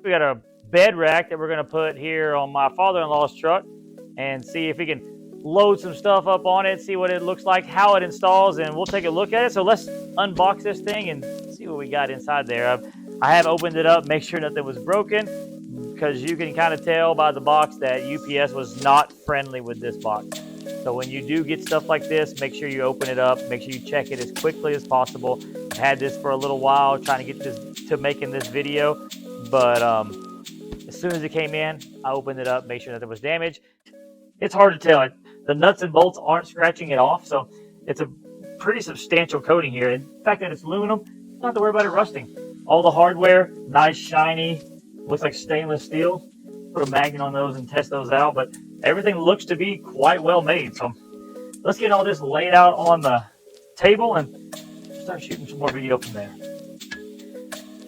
We got a bed rack that we're going to put here on my father-in-law's truck and see if we can load some stuff up on it, see what it looks like, how it installs, and we'll take a look at it. So let's unbox this thing and see what we got inside there. I have opened it up, make sure nothing was broken, because you can kind of tell by the box that UPS was not friendly with this box. So when you do get stuff like this, make sure you open it up, make sure you check it as quickly as possible. I had this for a little while trying to get this to making this video, but as soon as it came in, I opened it up, make sure nothing was damaged. It's hard to tell. The nuts and bolts aren't scratching it off, so it's a pretty substantial coating here. And the fact that it's aluminum, you don't have to worry about it rusting. All the hardware, nice, shiny, looks like stainless steel. Put a magnet on those and test those out, but everything looks to be quite well made. So let's get all this laid out on the table and start shooting some more video from there.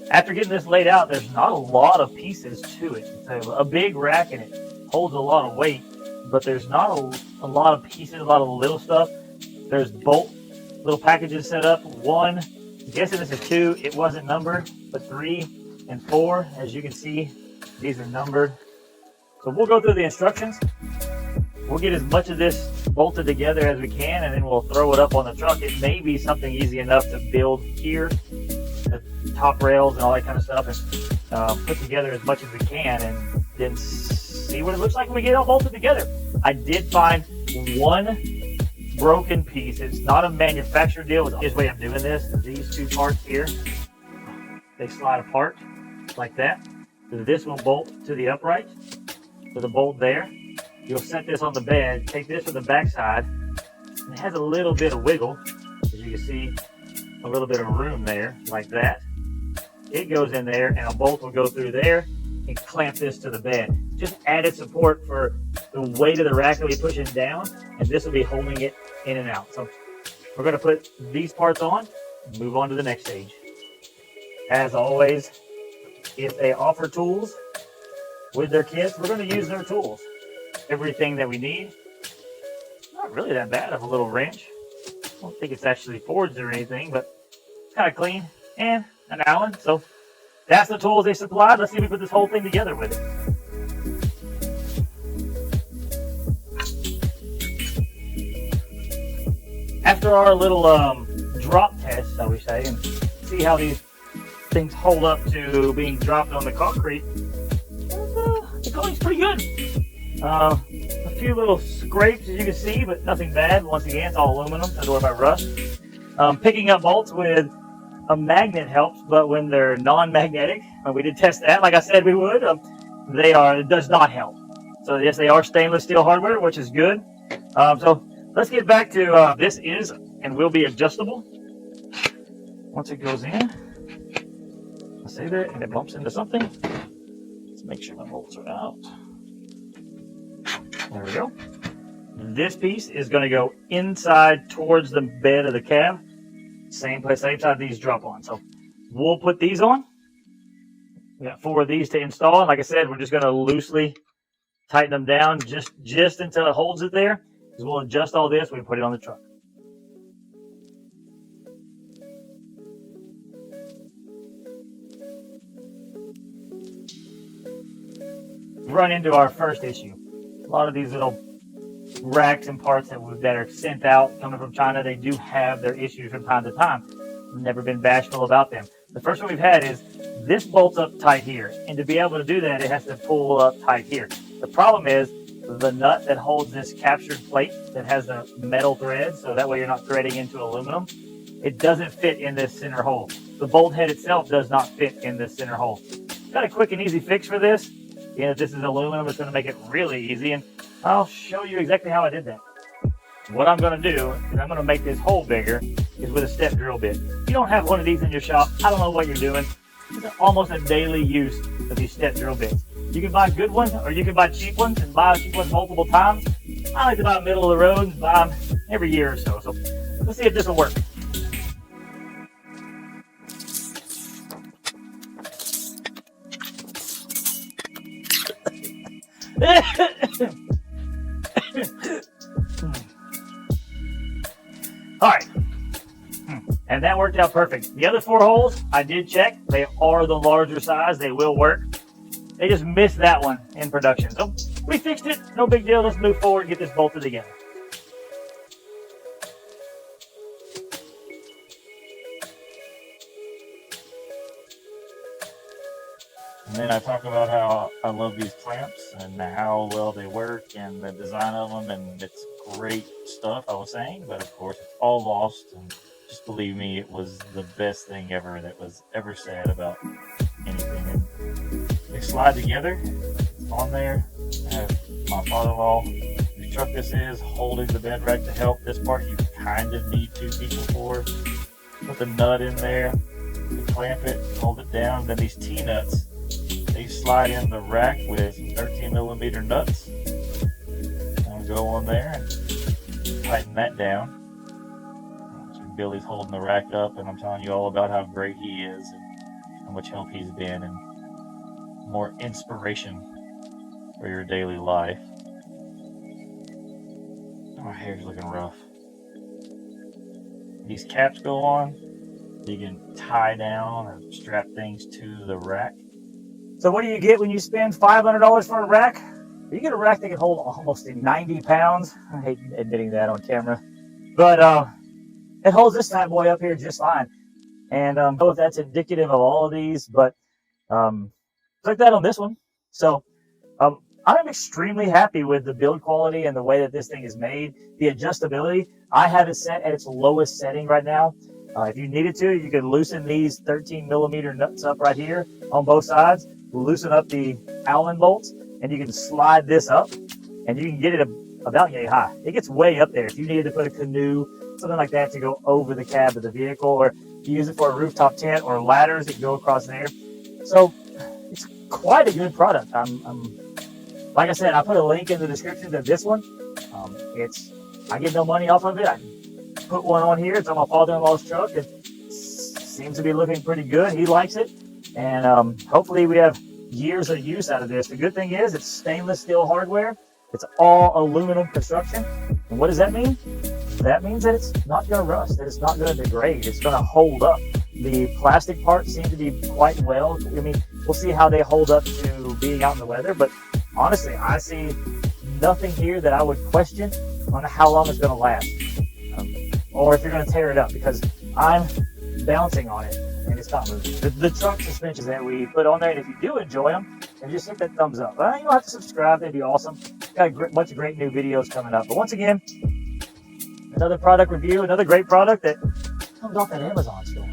After getting this laid out, there's not a lot of pieces to it. It's a big rack and it holds a lot of weight, but there's not a lot of pieces, a lot of little stuff. There's bolt little packages set up. One, I'm guessing this is 2. It wasn't numbered, but 3 and 4, as you can see, these are numbered. So we'll go through the instructions. We'll get as much of this bolted together as we can, and then we'll throw it up on the truck. It may be something easy enough to build here, the top rails and all that kind of stuff, and put together as much as we can, and then see what it looks like when we get it all bolted together. I did find one broken piece. It's not a manufacturer deal. It's his way of doing this. These 2 parts here, they slide apart like that. This will bolt to the upright. So the bolt there. You'll set this on the bed, take this to the back side, and it has a little bit of wiggle. As you can see, a little bit of room there, like that. It goes in there, and a bolt will go through there and clamp this to the bed. Just added support for the weight of the rack will be pushing down, and this will be holding it in and out. So we're going to put these parts on and move on to the next stage. As always, if they offer tools with their kits, we're going to use their tools. Everything that we need. Not really that bad of a little wrench. I don't think it's actually forged or anything, but it's kind of clean. And an Allen. So that's the tools they supplied. Let's see if we put this whole thing together with it. After our little drop test, shall we say, and see how these things hold up to being dropped on the concrete, the coating's pretty good. A few little scrapes, as you can see, but nothing bad. Once again, it's all aluminum, don't worry about rust. Picking up bolts with a magnet helps, but when they're non-magnetic, and we did test that, like I said we would, it does not help. So yes, they are stainless steel hardware, which is good. So let's get back to this is and will be adjustable. Once it goes in, I'll say that, and it bumps into something. Let's make sure my bolts are out. There we go. This piece is going to go inside towards the bed of the cab. Same place, same side these drop on. So we'll put these on. We got 4 of these to install. And like I said, we're just going to loosely tighten them down just until it holds it there. Because we'll adjust all this when we put it on the truck. Run into our first issue. A lot of these little racks and parts that are sent out coming from China, they do have their issues from time to time. Never been bashful about them. The first one we've had is this bolts up tight here, and to be able to do that, it has to pull up tight here. The problem is the nut that holds this captured plate that has the metal thread, so that way you're not threading into aluminum. It doesn't fit in this center hole. The bolt head itself does not fit in this center hole. Got a quick and easy fix for this. Again, if this is aluminum, it's going to make it really easy, and I'll show you exactly how I did that. What I'm going to do is I'm going to make this hole bigger is with a step drill bit. If you don't have one of these in your shop, I don't know what you're doing. It's almost a daily use of these step drill bits. You can buy good ones, or you can buy cheap ones and buy cheap ones multiple times. I like to buy middle of the road and buy them every year or so. So let's see if this will work. All right, and that worked out perfect. The other 4 holes I did check. They are the larger size. They will work. They just missed that one in production. So we fixed it. No big deal. Let's move forward and get this bolted together. And then I talk about how I love these clamps and how well they work and the design of them, and it's great stuff, I was saying, but of course it's all lost, and just believe me, it was the best thing ever that was ever said about anything. And they slide together on there. I have my father-in-law, whose truck this is, holding the bed rack to help. This part you kind of need two people for. Put the nut in there, clamp it, hold it down. Then these T-nuts, they slide in the rack with 13mm nuts. I'll go on there and tighten that down. So Billy's holding the rack up, and I'm telling you all about how great he is and how much help he's been and more inspiration for your daily life. My hair's looking rough. These caps go on. You can tie down or strap things to the rack. So what do you get when you spend $500 for a rack? You get a rack that can hold almost 90 pounds. I hate admitting that on camera. But it holds this fat boy up here just fine. And I don't know if that's indicative of all of these, but click that on this one. So I'm extremely happy with the build quality and the way that this thing is made. The adjustability, I have it set at its lowest setting right now. If you needed to, you could loosen these 13mm nuts up right here on both sides, loosen up the Allen bolts, and you can slide this up, and you can get it about yay high. It gets way up there. If you needed to put a canoe, something like that, to go over the cab of the vehicle, or use it for a rooftop tent or ladders that go across there. So it's quite a good product. Like I said, I put a link in the description to this one. I get no money off of it. I put one on here. It's on my father-in-law's truck. It seems to be looking pretty good. He likes it. And hopefully we have years of use out of this. The good thing is it's stainless steel hardware. It's all aluminum construction. And what does that mean? That means that it's not going to rust, that it's not going to degrade. It's going to hold up. The plastic parts seem to be quite well. I mean, we'll see how they hold up to being out in the weather. But honestly, I see nothing here that I would question on how long it's going to last. Or if you're going to tear it up, because I'm bouncing on it and it's not moving. The truck suspensions that we put on there, and if you do enjoy them, then just hit that thumbs up. You don't have to subscribe, that'd be awesome. Got a bunch of great new videos coming up. But once again, another product review, another great product that comes off that Amazon store.